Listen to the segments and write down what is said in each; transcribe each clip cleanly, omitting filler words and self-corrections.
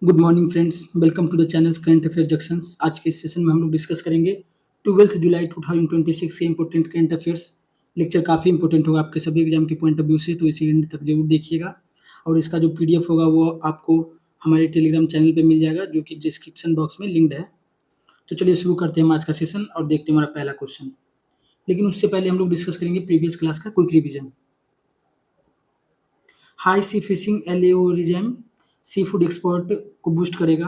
Good morning friends, welcome to the channel's current affair junctions. आज के इस session में हम लोग डिस्कस करेंगे 12 जुलाई 2026 के इंपॉर्टेंट करंट अफेयर्स। लेक्चर काफ़ी इंपॉर्टेंट होगा आपके सभी एग्जाम के पॉइंट ऑफ व्यू से, तो इसे एंड तक जरूर देखिएगा। और इसका जो पीडीएफ होगा वो आपको हमारे टेलीग्राम चैनल पे मिल जाएगा, जो कि डिस्क्रिप्शन बॉक्स में लिंक्ड है। तो चलिए शुरू करते हैं हम आज का सेशन और देखते हैं हमारा पहला क्वेश्चन। लेकिन उससे पहले हम लोग डिस्कस करेंगे प्रीवियस क्लास का quick revision. High sea fishing LAO regime seafood export को बूस्ट करेगा।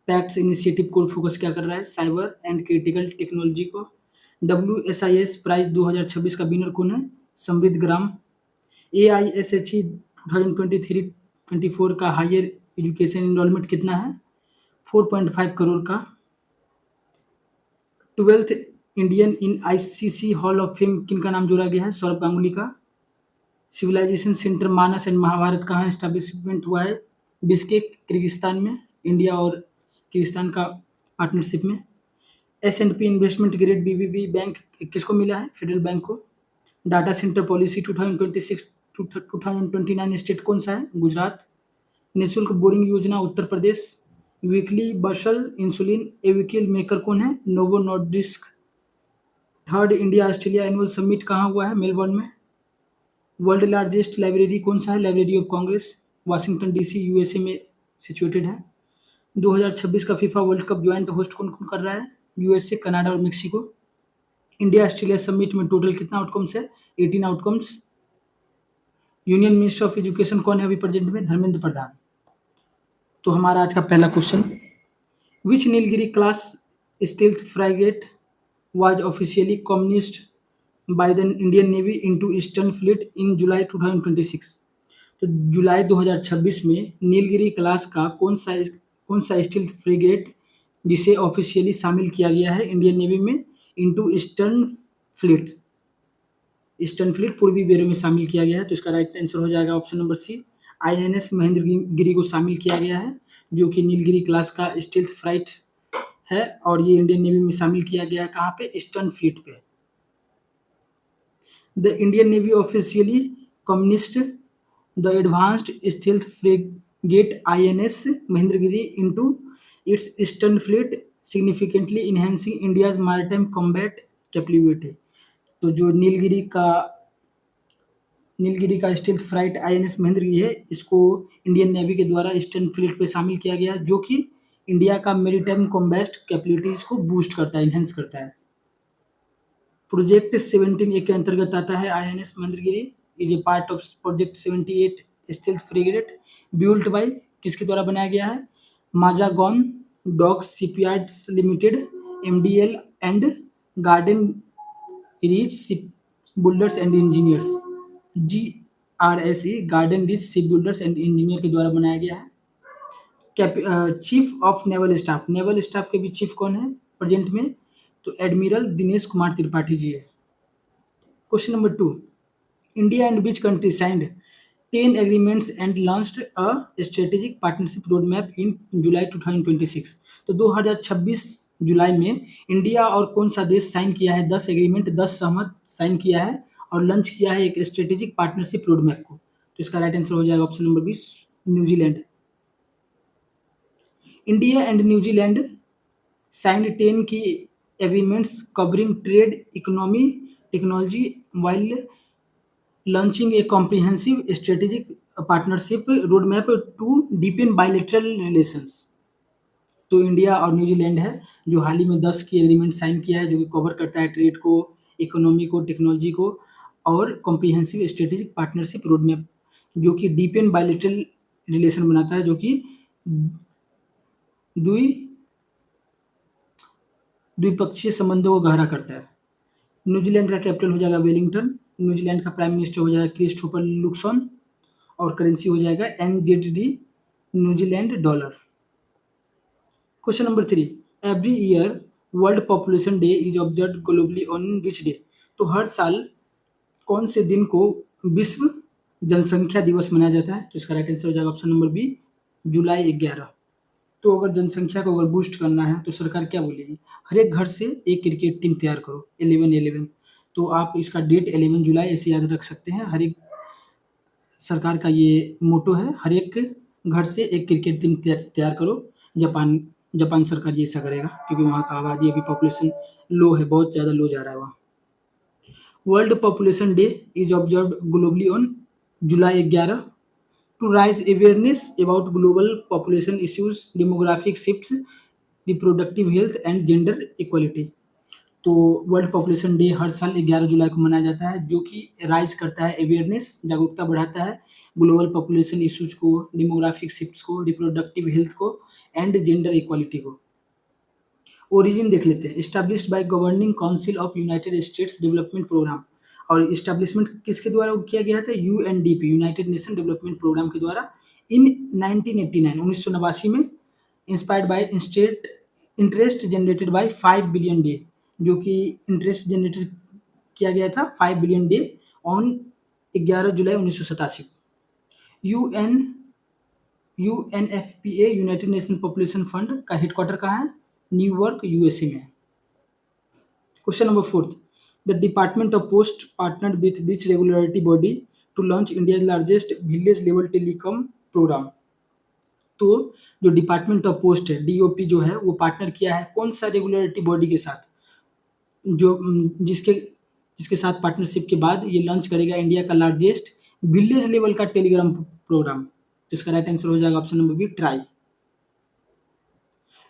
पैक्ट्स इनिशिएटिव को फोकस क्या कर रहा है? साइबर एंड क्रिटिकल टेक्नोलॉजी को। WSIS प्राइज 2026 का विनर कौन है? समृद्ध ग्राम। AISHE 2023-24 का हायर एजुकेशन इनरोलमेंट कितना है? 4.5 करोड़ का। 12th Indian in ICC hall of fame किनका नाम जोड़ा गया है? सौरभ गांगुली का। Civilisation centre Manas and Mahabharata कहाँ एस्टैब्लिशमेंट हुआ है? बिश्केक, किर्गिस्तान में। इंडिया और किर्गिस्तान का पार्टनरशिप में। S&P investment grade BBB bank किसको मिला है? फेडरल बैंक को। डाटा सेंटर पॉलिसी 2026-2029 स्टेट कौन सा है? गुजरात। निःशुल्क बोरिंग योजना Uttar Pradesh. Weekly basal insulin Awiqli maker कौन है? Novo Nordisk. Third India Australia annual summit कहाँ हुआ है? मेलबर्न में। वर्ल्ड लार्जेस्ट लाइब्रेरी कौन सा है? Library of Congress, Washington DC USA में सिचुएटेड है। 2026 का FIFA world cup joint host कौन कौन कर रहा है? USA, कनाडा और मेक्सिको। इंडिया ऑस्ट्रेलिया समिट में टोटल कितना आउटकम्स है? 18 outcomes. Union minister of education कौन है अभी प्रेजेंट में? धर्मेंद्र प्रधान। तो हमारा आज का पहला question, which Nilgiri class stealth frigate was officially commissioned by the Indian navy into eastern fleet in July 2026। तो जुलाई 2026 में नीलगिरी क्लास का कौन सा स्टील्थ फ्रिगेट जिसे ऑफिशियली शामिल किया गया है इंडियन नेवी में into eastern fleet. Eastern fleet पूर्वी बेड़े में शामिल किया गया है, तो इसका राइट आंसर हो जाएगा option number C. INS Mahendragiri को शामिल किया गया है, जो कि नीलगिरी क्लास का स्टील्थ फ्राइट है, और ये इंडियन नेवी में शामिल किया गया है कहाँ पे? ईस्टर्न फ्लीट पे। The Indian Navy officially commissioned the advanced stealth frigate INS Mahendragiri into its eastern fleet, significantly enhancing India's maritime combat capability। तो जो नीलगिरी का स्टील्थ फ्राइट INS महेंद्रगिरी है, इसको इंडियन नेवी के द्वारा ईस्टर्न फ्लीट पे शामिल किया गया, जो कि इंडिया का मेरीटाइम कॉम्बैट कैपेबिलिटीज को बूस्ट करता है, इनहेंस करता है। प्रोजेक्ट 17A के अंतर्गत आता है INS Mahendragiri is a part of project 78 stealth frigate built by किसके द्वारा बनाया गया है? Mazagon dock shipyards limited, MDL and garden reach ship builders and engineers, GRSE garden reach ship builders and engineer के द्वारा बनाया गया है। चीफ ऑफ नेवल स्टाफ के भी चीफ कौन है प्रेजेंट में? तो एडमिरल दिनेश कुमार त्रिपाठी जी है। Question number 2, India and which country signed 10 agreements and launched a strategic partnership road map in July 2026। तो 2026 जुलाई में इंडिया और कौन सा देश साइन किया है? 10 एग्रीमेंट, 10 सहमत साइन किया है और लॉन्च किया है एक स्ट्रेटेजिक पार्टनरशिप रोड मैप को। तो इसका राइट आंसर हो जाएगा option number 20, New Zealand. India and New Zealand signed 10 की agreements covering trade, economy, technology while launching a comprehensive strategic partnership roadmap to deepen bilateral relations। तो इंडिया और न्यूजीलैंड है जो हाल ही में 10 की एग्रीमेंट साइन किया है, जो कि कवर करता है ट्रेड को, इकोनॉमी को, टेक्नोलॉजी को, और कॉम्प्रिहेंसिव स्ट्रेटेजिक पार्टनरशिप रोडमैप जो कि डीपेन बायलेटरल रिलेशन बनाता है, जो कि द्विपक्षीय संबंधों को गहरा करता है। न्यूजीलैंड का कैपिटल हो जाएगा वेलिंगटन। न्यूजीलैंड का प्राइम मिनिस्टर हो जाएगा क्रिस्टोफर लुक्सन और करेंसी हो जाएगा NZD, New Zealand dollar. Question number 3, every year world population day is observed globally on which day. तो हर साल कौन से दिन को विश्व जनसंख्या दिवस मनाया जाता है? तो इसका राइट आंसर हो जाएगा ऑप्शन नंबर बी, जुलाई 11। तो अगर जनसंख्या को अगर बूस्ट करना है तो सरकार क्या बोलेगी? हर एक घर से एक क्रिकेट टीम तैयार करो, 11-11। तो आप इसका डेट 11 जुलाई ऐसे याद रख सकते हैं। हर एक सरकार का ये मोटो है, हर एक घर से एक क्रिकेट टीम तैयार करो। जापान जापान सरकार ये ऐसा करेगा क्योंकि वहाँ का आबादी अभी पॉपुलेशन लो है, बहुत ज़्यादा लो जा रहा है वहाँ। World population day is observed globally on July 11 to raise awareness about global population issues, demographic shifts, reproductive health and gender equality. तो वर्ल्ड पॉपुलेशन डे हर साल 11 जुलाई को मनाया जाता है, जो कि राइज करता है अवेयरनेस, जागरूकता बढ़ाता है ग्लोबल पॉपुलेशन इश्यूज को, डेमोग्राफिक शिफ्ट्स को, रिप्रोडक्टिव हेल्थ को एंड जेंडर इक्वालिटी को। ओरिजिन देख लेते हैं। Established by governing council of United States development programme, और इस्टेब्लिशमेंट किसके द्वारा किया गया था? UNDP, United Nation development programme के द्वारा इन 1989 1989 में। Inspired by state interest generated by 5 billion day, जो कि इंटरेस्ट जनरेटेड किया गया था 5 billion day on 11 July 1987। UN UNFPA, united nation population fund का हेडक्वार्टर कहाँ है? न्यूयॉर्क, यूएसए में। Question number 4, the department of post partnered with which regulatory body to launch India largest village level telecom program. तो जो department of post है, DOP जो है, वो पार्टनर किया है कौन सा रेगुलेटरी बॉडी के साथ, जो जिसके जिसके साथ पार्टनरशिप के बाद ये लॉन्च करेगा इंडिया का लार्जेस्ट विलेज लेवल का टेलीग्राम प्रोग्राम। तो इसका राइट आंसर हो जाएगा option number B, TRAI.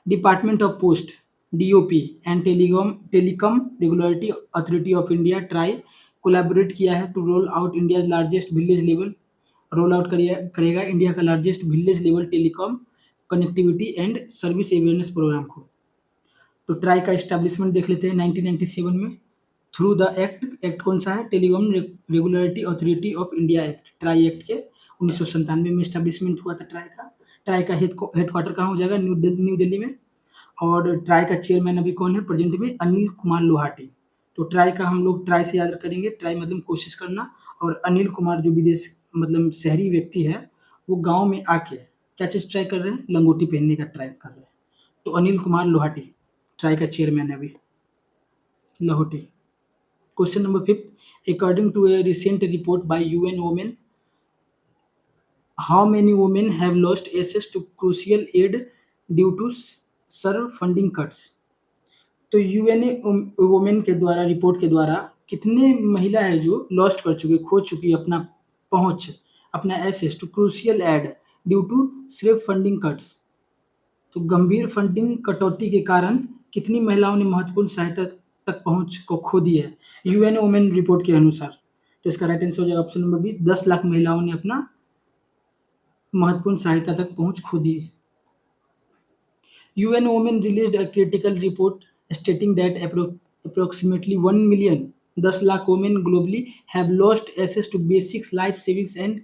Department of post DOP and telecom regulatory authority of India TRAI collaborate किया है to roll out India largest village level, roll out करेगा India का largest village level telecom connectivity and service awareness programme को। तो try का establishment देख लेते हैं 1997 में थ्रू द एक्ट कौन सा है? Telecom regulatory authority of India act, try act के 1997 में एस्टैब्लिशमेंट हुआ था ट्राई का। ट्राई का हेडक्वार्टर कहाँ हो जाएगा? न्यू दिल्ली में। और ट्राई का चेयरमैन अभी कौन है प्रेजेंट में? अनिल कुमार लोहाटी। तो ट्राई का हम लोग ट्राई से याद करेंगे, ट्राई मतलब कोशिश करना, और अनिल कुमार जो विदेश मतलब शहरी व्यक्ति है, वो गांव में आके क्या चीज़ ट्राई कर रहे हैं? लंगोटी पहनने का ट्राई कर रहे हैं। तो अनिल कुमार लोहाटी ट्राई का चेयरमैन है अभी, Lahoti. Question number 5, according to a recent report by UN women, how many women have lost access to crucial aid due to severe funding cuts. तो यूएन वुमेन के द्वारा रिपोर्ट के द्वारा कितने महिला है जो लॉस्ट कर चुकी, खो चुकी अपना पहुंच, अपना access to crucial aid due to सिर्फ फंडिंग कट्स। तो गंभीर फंडिंग कटौती के कारण कितनी महिलाओं ने महत्वपूर्ण सहायता तक पहुंच को खो दी है यूएन वुमेन रिपोर्ट के अनुसार? तो इसका राइट आंसर हो जाएगा ऑप्शन नंबर बी, 10 लाख महिलाओं ने अपना महत्वपूर्ण सहायता तक पहुंच खो दी है। UN Women released a critical report stating that approximately 1 million 10 lakh women globally have lost access to basic life savings and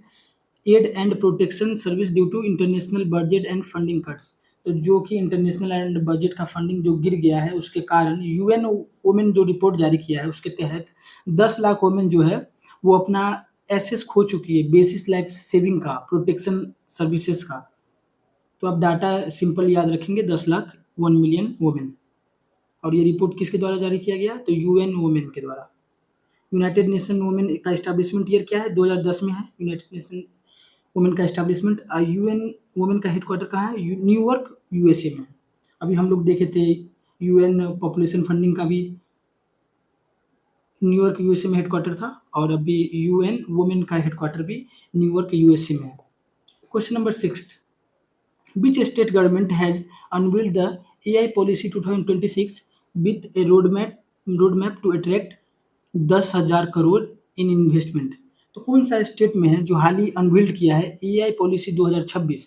aid and protection service due to international budget and funding cuts। तो जो कि international and budget का funding जो गिर गया है उसके कारण यूएन वुमेन जो रिपोर्ट जारी किया है उसके तहत 10 लाख वुमेन जो है वो अपना एसेस खो चुकी है, बेसिस लाइफ सेविंग का, प्रोटेक्शन सर्विसेज का। तो आप डाटा सिंपल याद रखेंगे, 10 लाख 1 मिलियन वुमेन। और ये रिपोर्ट किसके द्वारा जारी किया गया? तो यूएन वुमेन के द्वारा। यूनाइटेड नेशन वुमेन का एस्टैब्लिशमेंट ईयर क्या है? 2010 में है यूनाइटेड नेशन वुमेन का एस्टैब्लिशमेंट। यूएन वुमेन का हेडक्वार्टर कहाँ है? न्यूयॉर्क, यूएसए में। अभी हम लोग देखे थे यूएन पॉपुलेशन फंडिंग का भी न्यूयॉर्क यूएसए में हेडक्वार्टर था, और अभी यूएन वुमेन का हेडक्वार्टर भी न्यूयॉर्क यूएसए में है। Question number 6, which state government has unveiled the AI policy 2026 with a roadmap to attract 10,000 crore in investment. तो कौन सा स्टेट में है जो हाल ही अनवील्ड किया है AI policy 2026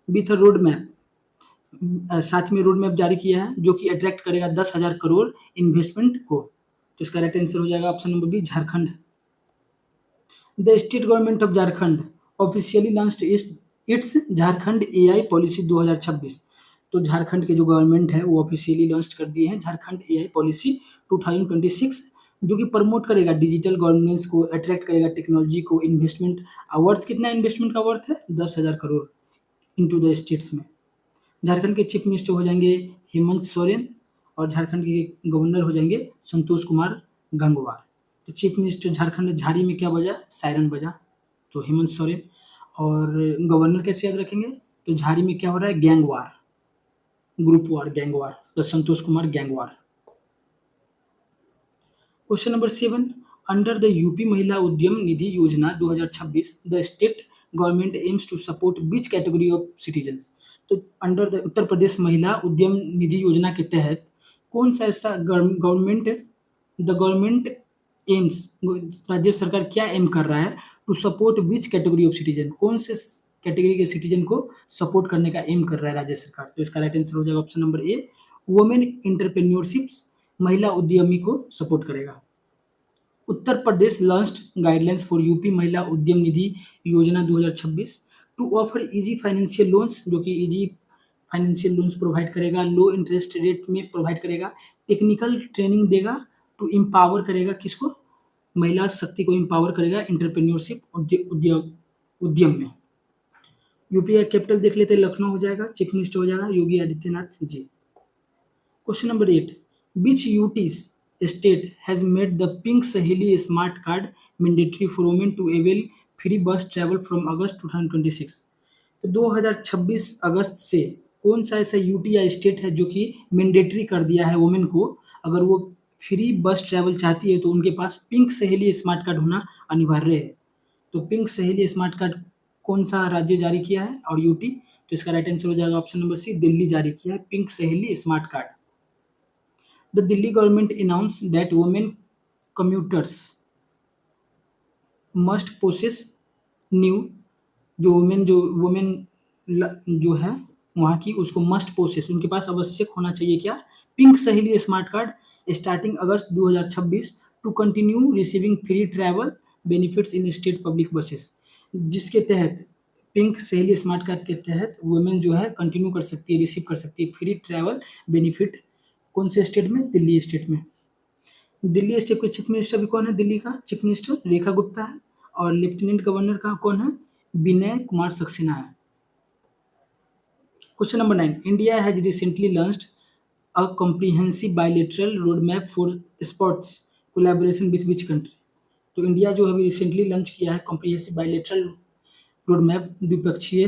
with road map, साथ में रोड मैप जारी किया है जो कि अट्रैक्ट करेगा 10,000 करोड़ इन्वेस्टमेंट को। तो इसका राइट आंसर हो जाएगा option number B, Jharkhand. The state government of Jharkhand officially launched its Jharkhand AI policy 2026। तो झारखंड के जो गवर्नमेंट है वो ऑफिशियली लॉन्च कर दिए हैं झारखंड एआई पॉलिसी 2026, जो कि प्रमोट करेगा डिजिटल गवर्नेंस को, अट्रैक्ट करेगा टेक्नोलॉजी को, इन्वेस्टमेंट। वर्थ कितना इन्वेस्टमेंट का वर्थ है? 10,000 करोड़ इनटू द स्टेट्स में। झारखंड के चीफ मिनिस्टर हो जाएंगे हेमंत सोरेन, और झारखंड के गवर्नर हो जाएंगे संतोष कुमार गंगवार। तो चीफ मिनिस्टर झारखंड, झारी में क्या बजा? सायरन बजा, तो हेमंत सोरेन। और गवर्नर कैसे याद रखेंगे? तो झारी में क्या हो रहा है? Gang war, group war, gang war. तो Santosh Kumar gang war. Question number 7, under the UP Mahila Udyam Nidhi Yojana 2026 the state government aims to support which category of citizens. तो अंडर द उत्तर प्रदेश महिला उद्यम निधि योजना के तहत कौन सा ऐसा गवर्नमेंट द गवर्नमेंट एम्स, राज्य सरकार क्या एम कर रहा है to support which category of citizen, कौन से कैटेगरी के सिटीजन को सपोर्ट करने का एम कर रहा है राज्य सरकार? तो इसका राइट आंसर हो जाएगा option number A, women entrepreneurships, महिला उद्यमी को सपोर्ट करेगा। Uttar Pradesh launched guidelines for UP Mahila Udyam Nidhi Yojana 2026 to offer easy financial loans, जो कि इजी फाइनेंशियल लोन्स प्रोवाइड करेगा, लो इंटरेस्ट रेट में प्रोवाइड करेगा, टेक्निकल ट्रेनिंग देगा, टू एम्पावर करेगा किसको? महिला शक्ति को एम्पावर करेगा इंटरप्रेन्योरशिप उद्योग उद्यम में। यूपी का कैपिटल देख लेते हैं, लखनऊ हो जाएगा, चीफ मिनिस्टर हो जाएगा Yogi Adityanath ji. Question number 8, which UT's state has made the Pink Saheli Smart Card mandatory for women to avail free bus travel from August 2026? तो 2026 अगस्त से कौन सा ऐसा यूटी या स्टेट है जो कि मैंडेटरी कर दिया है वुमेन को, अगर वो फ्री बस ट्रैवल चाहती है तो उनके पास पिंक सहेली स्मार्ट कार्ड होना अनिवार्य है। तो पिंक सहेली स्मार्ट कार्ड कौन सा राज्य जारी किया है और यूटी? तो इसका राइट आंसर हो जाएगा ऑप्शन नंबर सी, दिल्ली जारी किया है pink Saheli smart card. The Delhi government announced that women commuters must possess new, जो वुमेन जो है वहाँ की, उसको मस्ट पोसेस, उनके पास आवश्यक होना चाहिए क्या? Pink Saheli smart card starting August 2026 to continue receiving free travel benefits in state public buses, जिसके तहत पिंक सहेली स्मार्ट कार्ड के तहत वुमेन जो है कंटिन्यू कर सकती है, रिसीव कर सकती है फ्री ट्रैवल बेनिफिट। कौन से स्टेट में? दिल्ली स्टेट में। दिल्ली स्टेट के चीफ मिनिस्टर भी कौन है? दिल्ली का चीफ मिनिस्टर रेखा गुप्ता है, और लेफ्टिनेंट गवर्नर का कौन है? विनय कुमार सक्सेना है। Question number 9, India has recently launched a comprehensive bilateral road map for sports collaboration with which country. तो इंडिया जो अभी रिसेंटली लॉन्च किया है कॉम्प्रिहेंसिव बायलैटरल रोड मैप, द्विपक्षीय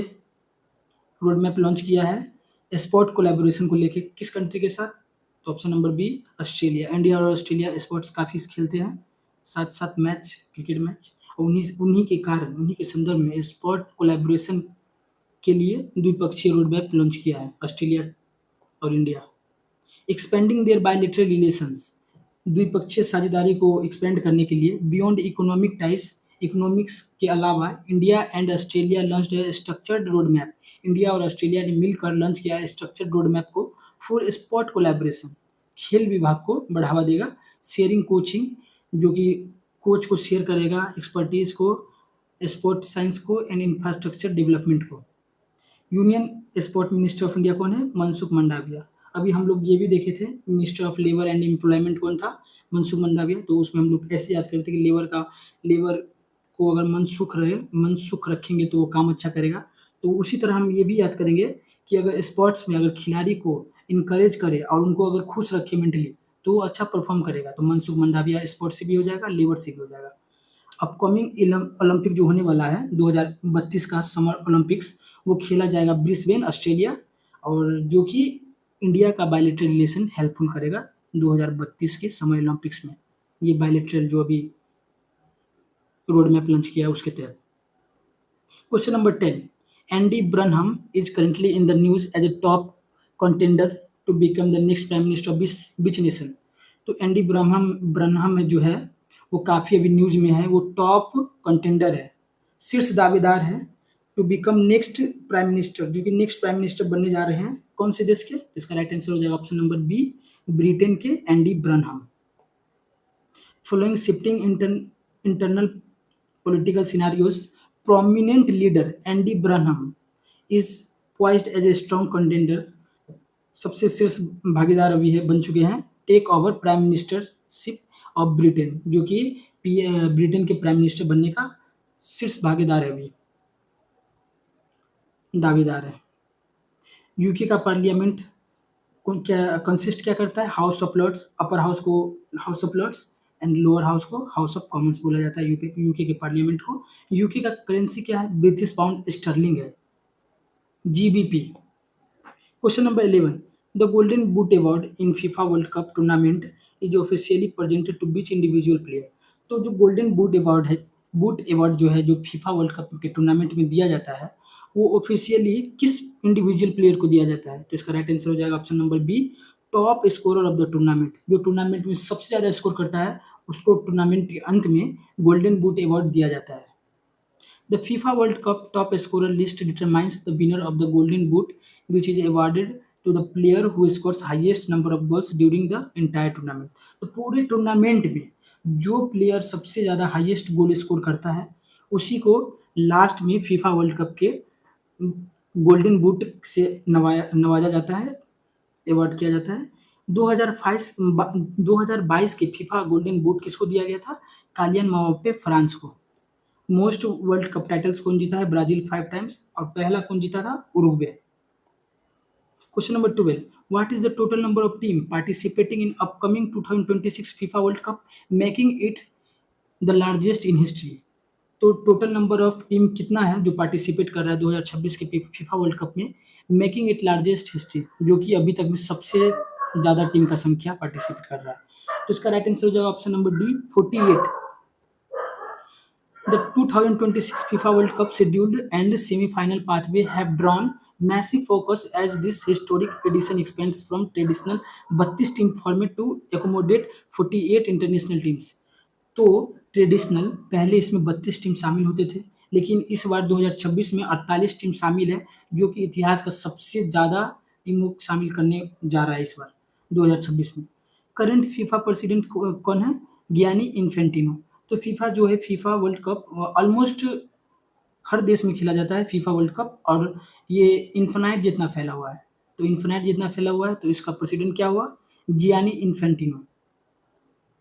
रोड मैप लॉन्च किया है स्पोर्ट कोलैबोरेशन को लेके, किस कंट्री के साथ? तो option number B, Australia. India और ऑस्ट्रेलिया स्पोर्ट्स काफ़ी खेलते हैं, साथ साथ मैच, क्रिकेट मैच, और उन्हीं के कारण, उन्हीं के संदर्भ में स्पोर्ट कोलैबोरेशन के लिए द्विपक्षीय रोड मैप लॉन्च किया है ऑस्ट्रेलिया और India. Expanding their bilateral relations, द्विपक्षीय साझेदारी को एक्सपेंड करने के लिए बियॉन्ड इकोनॉमिक टाइज, इकोनॉमिक्स के अलावा India and Australia launched A structured road map, India और ऑस्ट्रेलिया ने मिलकर लॉन्च किया है स्ट्रक्चर्ड रोड मैप को फॉर स्पोर्ट कोलैबोरेशन, खेल विभाग को बढ़ावा देगा, शेयरिंग कोचिंग, जो कि कोच को शेयर करेगा, एक्सपर्टीज को, स्पोर्ट साइंस को, एंड इंफ्रास्ट्रक्चर डेवलपमेंट को। Union sport minister of India कौन है? मनसुख मंडाविया। अभी हम लोग ये भी देखे थे minister of labour and employment कौन था? मनसुख मंडाविया। तो उसमें हम लोग ऐसे याद करते कि लेबर को अगर मनसुख रखेंगे तो वो काम अच्छा करेगा। तो उसी तरह हम ये भी याद करेंगे कि अगर स्पोर्ट्स में अगर खिलाड़ी को इनकरेज करे और उनको अगर खुश रखे मेंटली, तो वो अच्छा परफॉर्म करेगा। तो मनसुख मंडाविया स्पोर्ट्स से भी हो जाएगा, लेबर से भी हो जाएगा। अपकमिंग ओलंपिक जो होने वाला है 2032 का समर ओलंपिक्स, वो खेला जाएगा ब्रिस्बेन ऑस्ट्रेलिया, और जो कि इंडिया का बायलैटरल रिलेशन हेल्पफुल करेगा 2032 के समर ओलंपिक्स में, ये बायलैटरल जो अभी रोड मैप लॉन्च किया है उसके तहत। Question number 10, Andy Burnham is currently in the news as a top contender to become the next prime minister of which nation. तो एंडी ब्रनहम जो है वो काफ़ी अभी न्यूज में है, वो टॉप कंटेंडर है, शीर्ष दावेदार है to become next prime minister, जो कि नेक्स्ट प्राइम मिनिस्टर बनने जा रहे हैं कौन से देश के? इसका राइट आंसर हो जाएगा ऑप्शन नंबर बी, ब्रिटेन के Andy Burnham. Following shifting internal political scenarios, prominent leader Andy Burnham is poised as a strong contender, सबसे शीर्ष भागीदार अभी है बन चुके हैं, take over prime ministership of Britain, जो कि ब्रिटेन के प्राइम मिनिस्टर बनने का शीर्ष भागीदार है, अभी दावेदार है। यूके का पार्लियामेंट क्या कंसिस्ट क्या करता है? House of Lords, upper house को House of Lords, and lower house को हाउस ऑफ कॉमन्स बोला जाता है, यूके के पार्लियामेंट को। यूके का करेंसी क्या है? ब्रिटिश पाउंड स्टर्लिंग है, GBP. Question number 11, the golden boot award in FIFA world cup tournament is officially presented to which individual player? तो जो गोल्डन बूट अवार्ड है, बूट अवार्ड जो है, जो फीफा वर्ल्ड कप के टूर्नामेंट में दिया जाता है, वो ऑफिशियली किस इंडिविजुअल प्लेयर को दिया जाता है? तो इसका राइट आंसर हो जाएगा option number B, top scorer of the tournament. जो टूर्नामेंट में सबसे ज़्यादा स्कोर करता है, उसको टूर्नामेंट के अंत में गोल्डन बूट अवार्ड दिया जाता है। The FIFA World Cup top scorer list determines the winner of the Golden Boot, which is awarded to the player who scores highest number of goals during the entire tournament. तो पूरे tournament में जो player सबसे ज़्यादा highest goal score करता है, उसी को लास्ट में फीफा वर्ल्ड कप के गोल्डन बूट से नवाजा जाता है, अवार्ड किया जाता है। 2022 के फीफा गोल्डन बूट किसको दिया गया था? कालियन म्बाप्पे, फ्रांस को। मोस्ट वर्ल्ड कप टाइटल्स कौन जीता है? ब्राजील 5 टाइम्स, और पहला कौन जीता था? Uruguay. Question number 12, what is the total number of team participating in upcoming 2026 FIFA world cup making it the largest in history? तो टोटल नंबर ऑफ टीम कितना है जो पार्टिसिपेट कर रहा है 2026 के फीफा वर्ल्ड कप में, मेकिंग इट लार्जेस्ट हिस्ट्री, जो कि अभी तक में सबसे ज़्यादा टीम का संख्या पार्टिसिपेट कर रहा है। तो इसका राइट आंसर हो जाएगा option number D, 48। The 2026 FIFA World Cup schedule and semi-final pathway have drawn massive focus as this historic edition expands from traditional 32 team format to accommodate 48 international teams. तो traditional पहले इसमें 32 team शामिल होते थे, लेकिन इस बार 2026 में 48 टीम शामिल है, जो कि इतिहास का सबसे ज़्यादा टीमों को शामिल करने जा रहा है इस बार 2026 में। करंट फीफा प्रेसिडेंट कौन है? गियानी इन्फेंटिनो। तो फीफा जो है, फीफा वर्ल्ड कप ऑलमोस्ट हर देश में खेला जाता है फीफा वर्ल्ड कप, और ये इन्फिनाइट जितना फैला हुआ है। तो इन्फिनाइट जितना फैला हुआ है, तो इसका प्रेसिडेंट क्या हुआ? Gianni Infantino.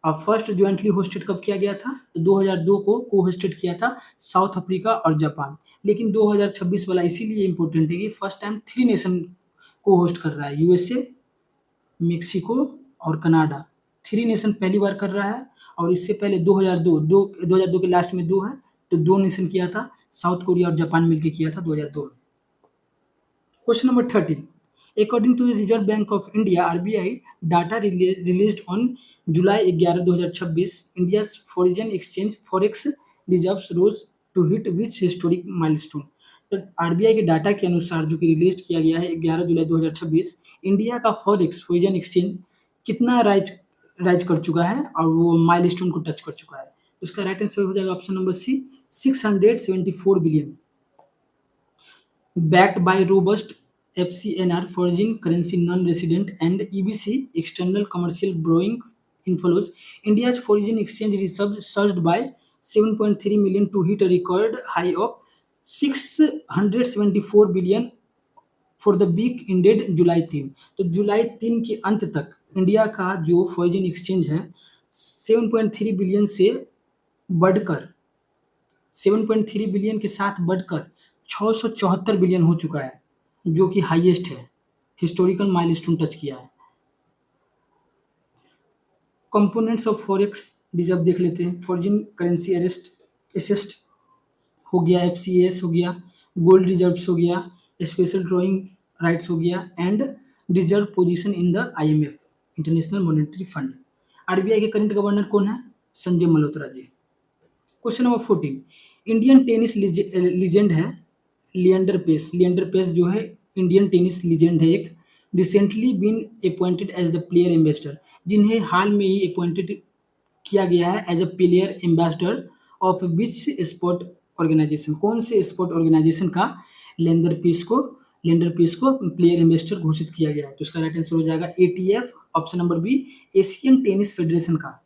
अब फर्स्ट ज्वाइंटली होस्टेड कब किया गया था? तो 2002 को को होस्टेड किया था साउथ अफ्रीका और जापान। लेकिन 2026 वाला इसीलिए इम्पोर्टेंट है कि फर्स्ट टाइम 3 नेशन को होस्ट कर रहा है, यूएसए, मेक्सिको और कनाडा। 3 नेशन पहली बार कर रहा है, और इससे पहले 2002 के लास्ट में 2 है, तो 2 नेशन किया था, साउथ कोरिया और जापान मिलकर किया था 2002 में। Question number 13, according to the reserve bank of India RBI data released on July 11, 2026, India's foreign exchange forex reserves rose to hit which historic milestone? तो आरबीआई के डाटा के अनुसार जो कि रिलीज किया गया है 11 जुलाई 2026, इंडिया का फॉरेक्स फॉरेन एक्सचेंज कितना राइज कर चुका है, और वो माइलस्टोन को टच कर चुका है। उसका राइट आंसर हो जाएगा option number C, 674 billion. Backed by robust FCNR foreign currency non-resident and EBC external commercial borrowing inflows, India's foreign exchange reserves surged by 7.3 million to hit a record high of 674 billion for the week ended July 3। तो जुलाई 3 के अंत तक India का जो foreign exchange है 7.3 billion से बढ़कर 7.3 billion के साथ बढ़कर 674 बिलियन हो चुका है, जो कि हाईएस्ट है, हिस्टोरिकल माइलस्टोन टच किया है। कंपोनेंट्स ऑफ फॉरेक्स रिजर्व देख लेते हैं। फॉरेन करेंसी असेस्ट हो गया, एफसीएस हो गया, गोल्ड रिजर्व्स हो गया, स्पेशल ड्रॉइंग राइट्स हो गया, and reserve position in the IMF, international monetary fund. RBI के करंट गवर्नर कौन है? Sanjay Malhotra ji. Question number 14, Indian tennis legend है लिएंडर पेस। लिएंडर पेस जो है इंडियन टेनिस लीजेंड है एक, recently been appointed as the player ambassador, जिन्हें हाल में ही अपॉइंटेड किया गया है as a player ambassador of which sport organisation? कौन से स्पोर्ट ऑर्गेनाइजेशन का लिएंडर पेस को प्लेयर एम्बेसडर घोषित किया गया है? तो इसका राइट आंसर हो जाएगा ATF, option number B, Asian tennis federation का।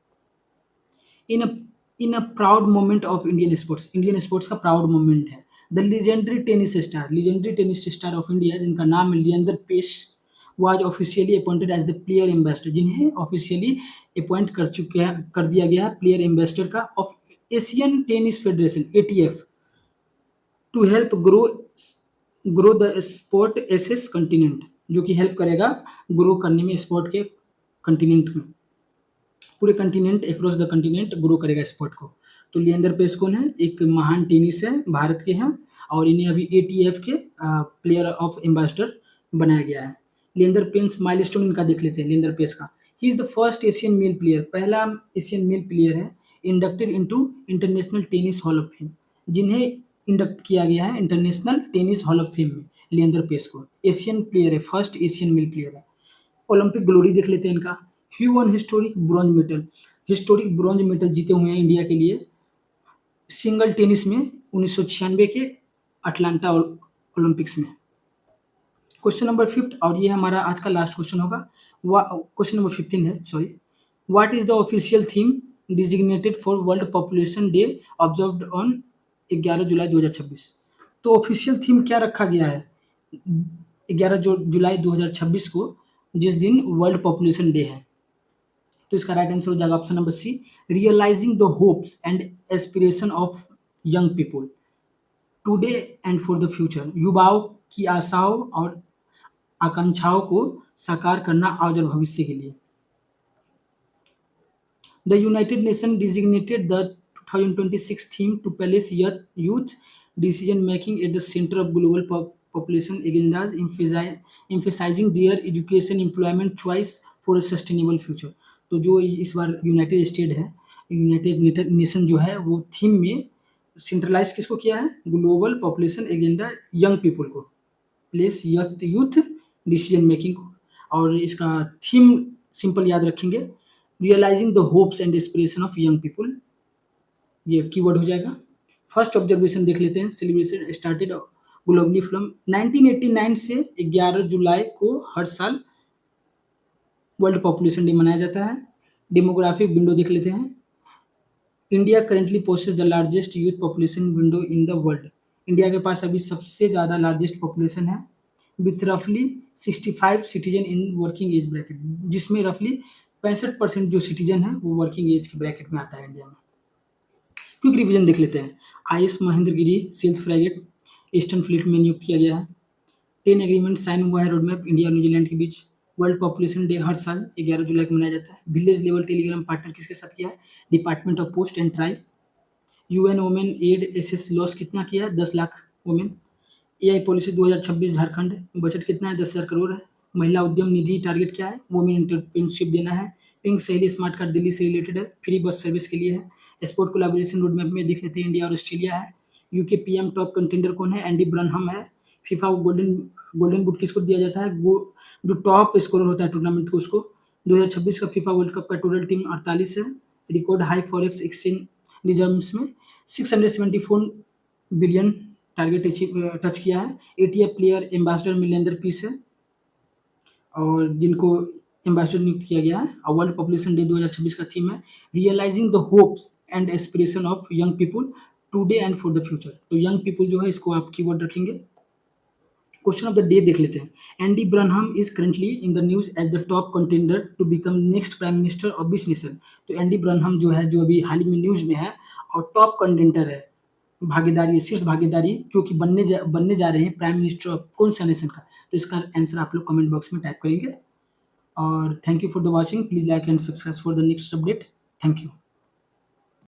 In a proud moment of Indian sports का प्राउड मोमेंट है। The legendary tennis star of India, जिनका नाम है Leander Paes, was officially appointed as the player ambassador, जिन्हें officially appoint कर दिया गया है प्लेयर एम्बेसडर का of Asian tennis federation ATF, to help grow the sport एसेस कंटिनेंट, जो कि हेल्प करेगा ग्रो करने में स्पोर्ट के कंटिनेंट में। पूरे continent across the continent grow करेगा स्पोर्ट को। तो लिएंडर पेस कौन है? एक महान टेनिस है, भारत के हैं और इन्हें अभी एटीएफ के प्लेयर ऑफ एम्बेसडर बनाया गया है। लिएंडर पेस माइलस्टोन इनका देख लेते हैं लिएंडर पेस का। He is the first Asian male player, पहला एशियन मेल प्लेयर है inducted into international tennis hall of fame, जिन्हें इंडक्ट किया गया है international tennis hall of fame में लिएंडर पेस को। एशियन प्लेयर है, फर्स्ट एशियन मेल प्लेयर है। ओलंपिक ग्लोरी देख लेते हैं इनका। He won historic bronze medal, historic bronze medal जीते हुए हैं इंडिया के लिए सिंगल टेनिस में 1996 के अटलांटा ओलंपिक्स में। क्वेश्चन नंबर 5 और ये हमारा आज का लास्ट क्वेश्चन होगा। क्वेश्चन नंबर 15 है, sorry. What is the official theme designated for world population day observed on 11 जुलाई 2026? तो ऑफिशियल थीम क्या रखा गया है 11 जुलाई 2026 को, जिस दिन वर्ल्ड पॉपुलेशन डे है? तो इसका राइट आंसर हो जाएगा option number C, realising the hopes and aspiration of young people today and for the future. युवाओं की आशाओं और आकांक्षाओं को साकार करना आज और भविष्य के लिए। The United Nation designated the 2026 theme to place youth decision making at the center of global population agendas, emphasizing their education, employment choice for a sustainable future। तो जो इस बार यूनाइटेड स्टेट है, यूनाइटेड नेशन जो है वो theme में centralise किसको किया है? Global population agenda young people को, प्लेस यूथ डिसीजन मेकिंग को। और इसका थीम सिंपल याद रखेंगे, realising the hopes and aspiration of young people, ये कीवर्ड हो जाएगा। फर्स्ट ऑब्जर्वेशन देख लेते हैं। सेलिब्रेशन स्टार्टेड ग्लोबली फ्रॉम 1989 से 11 जुलाई को हर साल वर्ल्ड पॉपुलेशन डे मनाया जाता है। डेमोग्राफिक विंडो देख लेते हैं। India currently possess the largest youth population window in the world. India के पास अभी सबसे ज़्यादा लार्जेस्ट पॉपुलेशन है विथ रफली 65 citizen in working age bracket, जिसमें रफली 65% जो सिटीजन है वो वर्किंग एज के ब्रैकेट में आता है इंडिया में। क्विक रिवीजन देख लेते हैं। आईएस महेंद्रगिरी सिल्थ फ्रैगेट ईस्टर्न फ्लीट में नियुक्त किया गया है। 10 एग्रीमेंट साइन हुआ है रोड मैप इंडिया और न्यूजीलैंड के बीच। वर्ल्ड पॉपुलेशन डे हर साल 11 जुलाई को मनाया जाता है। विलेज लेवल टेलीग्राम पार्टनर किसके साथ किया है? Department of post and TRAI. UN women aid SS loss कितना किया है? 10 lakh women. AI policy 2026 Jharkhand, budget कितना है? 10,000 करोड़ है। महिला उद्यम निधि टारगेट क्या है? वुमेन एंटरप्रेन्योरशिप देना है। Pink Saheli smart card Delhi से रिलेटेड है, फ्री बस सर्विस के लिए है। स्पोर्ट कोलैबोरेशन रोड मैप में देख लेते हैं इंडिया और ऑस्ट्रेलिया है। यूके पीएम टॉप कंटेंडर कौन है? एंडी ब्रनहम है। फीफा गोल्डन बूट किसको दिया जाता है? जो टॉप स्कोरर होता है टूर्नामेंट को उसको। 2026 का फीफा वर्ल्ड कप का टोटल टीम 48 है। Record high forex exchange reserves में 674 बिलियन टारगेट टच किया है। एटीएफ प्लेयर एम्बेसडर में लिएंडर पेस है और जिनको एम्बेसडर नियुक्त किया गया है। और वर्ल्ड पॉपुलेशन डे 2026 का थीम है realising the hopes and aspiration of young people today and for the future. तो यंग पीपल जो है इसको आप कीवर्ड रखेंगे। क्वेश्चन ऑफ द डे देख लेते हैं। Andy Burnham is currently in the news as the top contender to become next prime minister of which nation. तो एंडी ब्रनहम जो है, जो अभी हाल ही में न्यूज में है और टॉप कंटेंडर है, भागीदारी, शीर्ष भागीदारी जो कि बनने जा रहे हैं प्राइम मिनिस्टर ऑफ कौन सा नेशन का। तो इसका आंसर आप लोग कमेंट बॉक्स में टाइप करेंगे। और thank you for the watching. Please like and subscribe for the next update. Thank you.